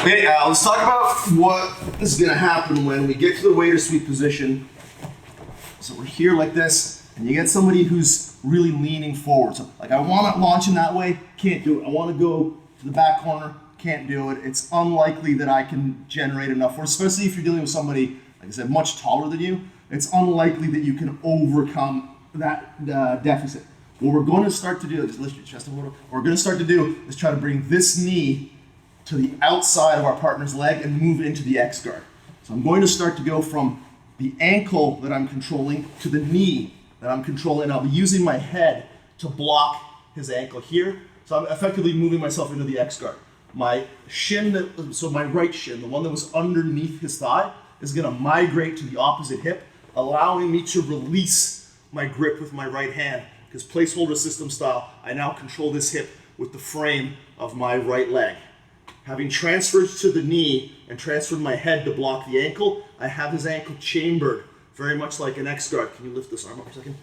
Okay, let's talk about what is going to happen when we get to the waiter sweep position. So we're here like this, and you get somebody who's really leaning forward. So like I want to launch in that way, can't do it. I want to go to the back corner, can't do it. It's unlikely that I can generate enough force, especially if you're dealing with somebody, like I said, much taller than you. It's unlikely that you can overcome that deficit. What we're going to start to do, just lift your chest a little. What we're going to start to do is try to bring this knee to the outside of our partner's leg and move into the X guard. So I'm going to start to go from the ankle that I'm controlling to the knee that I'm controlling. I'll be using my head to block his ankle here. So I'm effectively moving myself into the X guard. My shin, so my right shin, the one that was underneath his thigh, is going to migrate to the opposite hip, allowing me to release my grip with my right hand. Because placeholder system style, I now control this hip with the frame of my right leg. Having transferred to the knee and transferred my head to block the ankle, I have his ankle chambered, very much like an X guard. Can you lift this arm up for a second?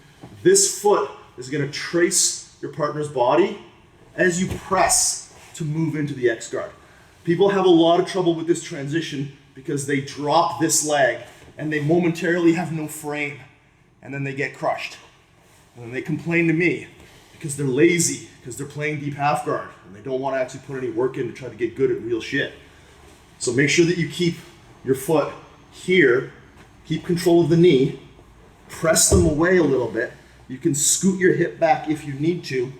This foot is going to trace your partner's body as you press to move into the X guard. People have a lot of trouble with this transition because they drop this leg and they momentarily have no frame, and then they get crushed. And then they complain to me because they're lazy, because they're playing deep half guard, and they don't want to actually put any work in to try to get good at real shit. So make sure that you keep your foot here, keep control of the knee, press them away a little bit. You can scoot your hip back if you need to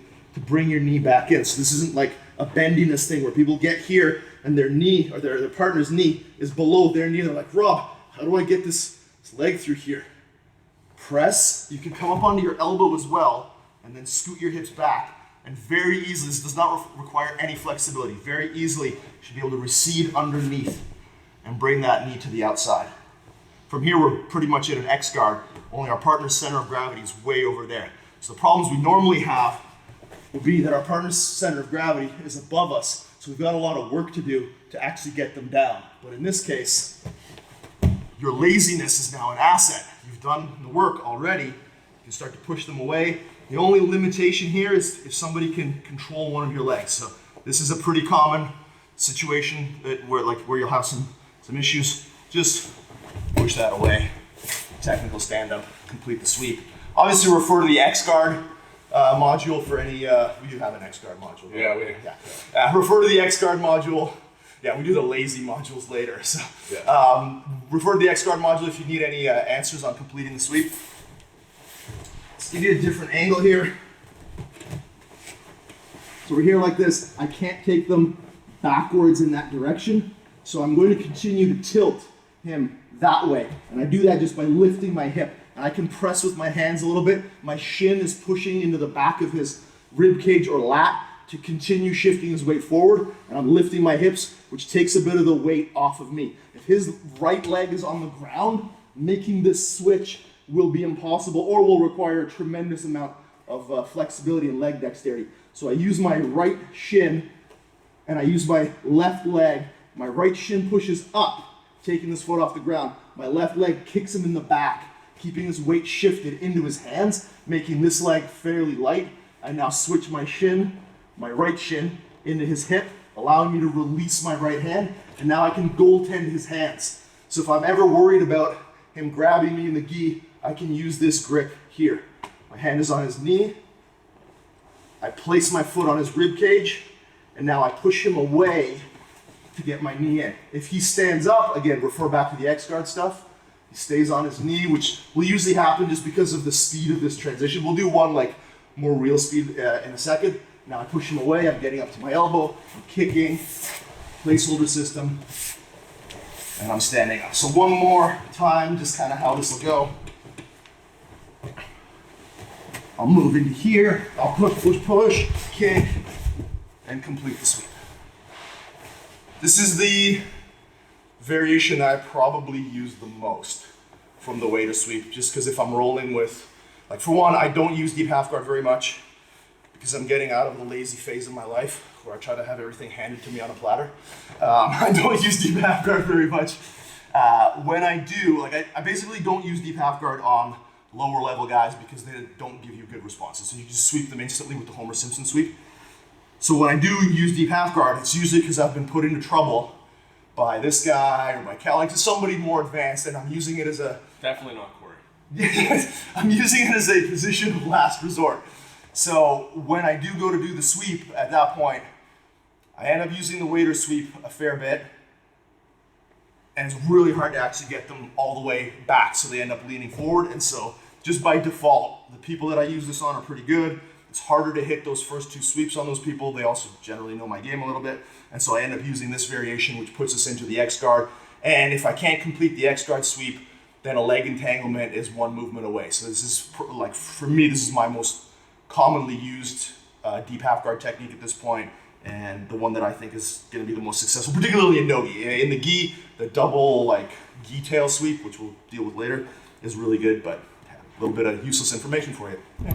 bring your knee back in. So this isn't like a bendiness thing where people get here and their knee, or their partner's knee is below their knee. They're like, Rob, how do I get this leg through here? Press, you can come up onto your elbow as well, and then scoot your hips back. And very easily, this does not require any flexibility, very easily you should be able to recede underneath and bring that knee to the outside. From here, we're pretty much in an X guard, only our partner's center of gravity is way over there. So the problems we normally have will be that our partner's center of gravity is above us, so we've got a lot of work to do to actually get them down. But in this case, your laziness is now an asset. You've done the work already. You can start to push them away. The only limitation here is if somebody can control one of your legs. So this is a pretty common situation where you'll have some issues. Just push that away. Technical stand up, complete the sweep. Obviously refer to the X guard module for any, we do have an X guard module. Yeah, we do. Yeah. Refer to the X guard module. Yeah, we do the lazy modules later. So refer to the X guard module if you need any answers on completing the sweep. Let's give you a different angle here. So we're here like this. I can't take them backwards in that direction. So I'm going to continue to tilt him that way. And I do that just by lifting my hip. And I can press with my hands a little bit. My shin is pushing into the back of his rib cage or lat to continue shifting his weight forward. And I'm lifting my hips, which takes a bit of the weight off of me. If his right leg is on the ground, making this switch will be impossible or will require a tremendous amount of flexibility and leg dexterity. So I use my right shin and I use my left leg. My right shin pushes up, taking this foot off the ground. My left leg kicks him in the back, keeping his weight shifted into his hands, making this leg fairly light. I now switch my right shin, into his hip, allowing me to release my right hand, and now I can goaltend his hands. So if I'm ever worried about him grabbing me in the gi, I can use this grip here. My hand is on his knee, I place my foot on his rib cage, and now I push him away to get my knee in. If he stands up, again, refer back to the X guard stuff. He stays on his knee, which will usually happen just because of the speed of this transition. We'll do one like more real speed in a second. Now I push him away, I'm getting up to my elbow, I'm kicking, placeholder system, and I'm standing up. So one more time, just kind of how this will go. I'll move into here, I'll push, kick, and complete the sweep. This is the variation that I probably use the most from the waiter sweep, just because if I'm rolling with, like for one, I don't use deep half guard very much because I'm getting out of the lazy phase of my life where I try to have everything handed to me on a platter. I don't use deep half guard very much. When I do, I basically don't use deep half guard on lower level guys because they don't give you good responses. So you just sweep them instantly with the Homer Simpson sweep. So when I do use deep half guard, it's usually because I've been put into trouble by this guy or by Cal, like to somebody more advanced, and I'm using it as a Definitely not Corey. I'm using it as a position of last resort. So when I do go to do the sweep, at that point, I end up using the waiter sweep a fair bit, and it's really hard to actually get them all the way back, so they end up leaning forward. And so just by default, the people that I use this on are pretty good. It's harder to hit those first two sweeps on those people. They also generally know my game a little bit, and so I end up using this variation, which puts us into the X guard. And if I can't complete the X guard sweep, then a leg entanglement is one movement away. So this is like, for me, this is my most commonly used deep half guard technique at this point, and the one that I think is going to be the most successful, particularly in no-gi. In the gi, the double like gi tail sweep, which we'll deal with later, is really good, but a little bit of useless information for you. Yeah.